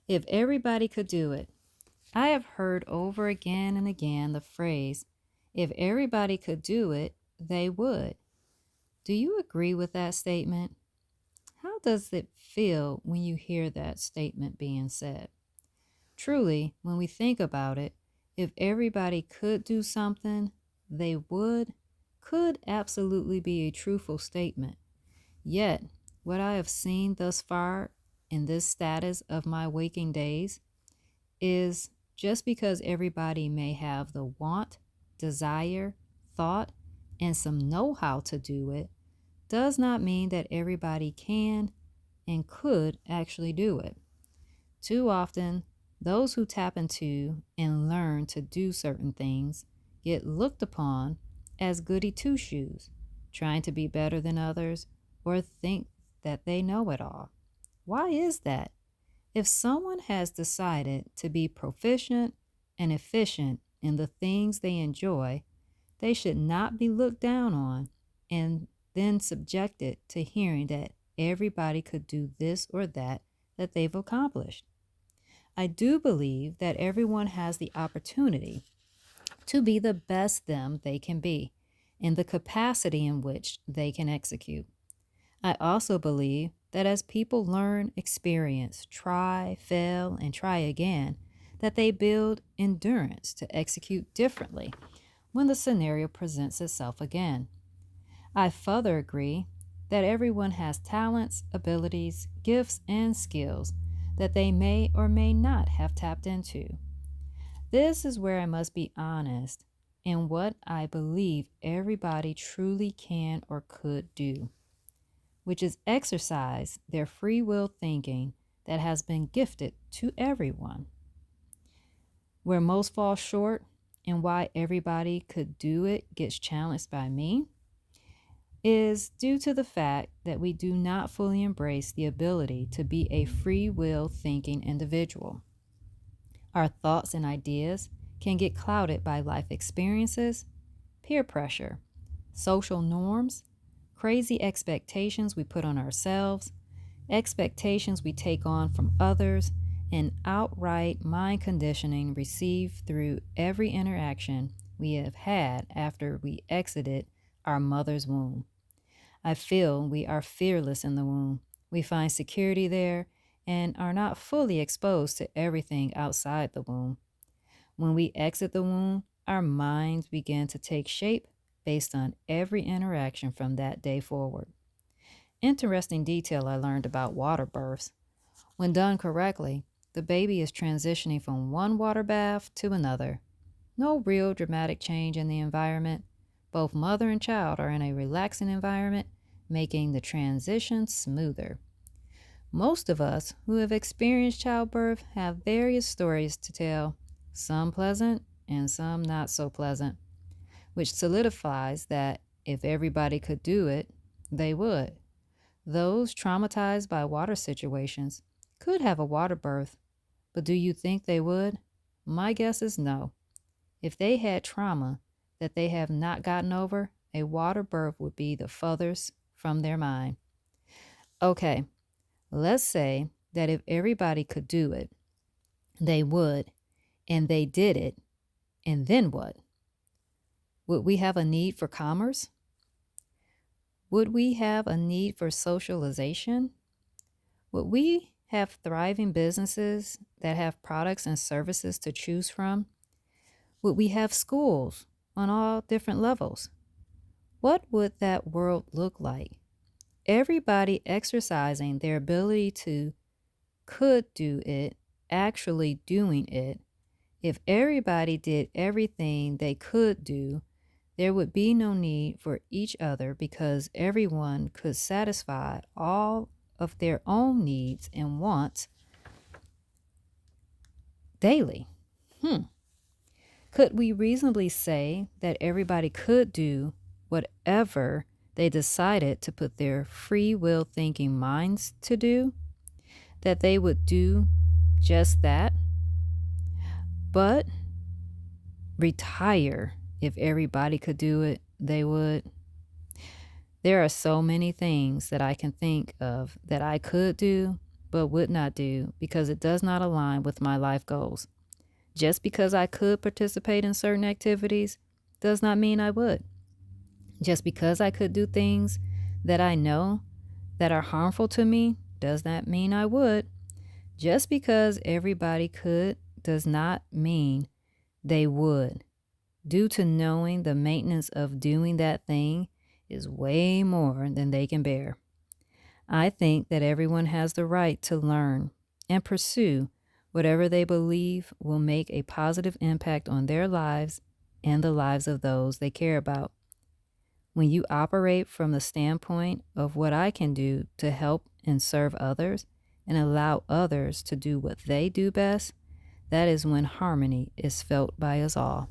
If everybody could do it. I have heard over again and again the phrase, if everybody could do it, they would. Do you agree with that statement? How does it feel when you hear that statement being said? Truly, when we think about it, if everybody could do something, they would, could absolutely be a truthful statement. Yet, what I have seen thus far in this status of my waking days is just because everybody may have the want, desire, thought, and some know how to do it, does not mean that everybody can and could actually do it. Too often, those who tap into and learn to do certain things get looked upon as goody two shoes, trying to be better than others or think that they know it all. Why is that? If someone has decided to be proficient and efficient in the things they enjoy, they should not be looked down on and then subjected to hearing that everybody could do this or that they've accomplished. I do believe that everyone has the opportunity to be the best them they can be in the capacity in which they can execute. I also believe that as people learn, experience, try, fail, and try again, that they build endurance to execute differently when the scenario presents itself again. I further agree that everyone has talents, abilities, gifts, and skills that they may or may not have tapped into. This is where I must be honest in what I believe everybody truly can or could do, which is exercise their free will thinking that has been gifted to everyone. Where most fall short and why everybody could do it gets challenged by me is due to the fact that we do not fully embrace the ability to be a free will thinking individual. Our thoughts and ideas can get clouded by life experiences, peer pressure, social norms, crazy expectations we put on ourselves, expectations we take on from others, and outright mind conditioning received through every interaction we have had after we exited our mother's womb. I feel we are fearless in the womb. We find security there and are not fully exposed to everything outside the womb. When we exit the womb, our minds begin to take shape based on every interaction from that day forward. Interesting detail I learned about water births. When done correctly, the baby is transitioning from one water bath to another. No real dramatic change in the environment. Both mother and child are in a relaxing environment, making the transition smoother. Most of us who have experienced childbirth have various stories to tell, some pleasant and some not so pleasant, which solidifies that if everybody could do it, they would. Those traumatized by water situations could have a water birth, but do you think they would? My guess is no. If they had trauma that they have not gotten over, a water birth would be the furthest from their mind. Okay, let's say that if everybody could do it, they would, and they did it, and then what? Would we have a need for commerce? Would we have a need for socialization? Would we have thriving businesses that have products and services to choose from? Would we have schools on all different levels? What would that world look like? Everybody exercising their ability to could do it, actually doing it. If everybody did everything they could do, there would be no need for each other because everyone could satisfy all of their own needs and wants daily. Could we reasonably say that everybody could do whatever they decided to put their free will thinking minds to do? That they would do just that? But retire if everybody could do it, they would. There are so many things that I can think of that I could do, but would not do because it does not align with my life goals. Just because I could participate in certain activities does not mean I would. Just because I could do things that I know that are harmful to me does not mean I would. Just because everybody could does not mean they would, due to knowing the maintenance of doing that thing is way more than they can bear. I think that everyone has the right to learn and pursue whatever they believe will make a positive impact on their lives and the lives of those they care about. When you operate from the standpoint of what I can do to help and serve others and allow others to do what they do best, that is when harmony is felt by us all.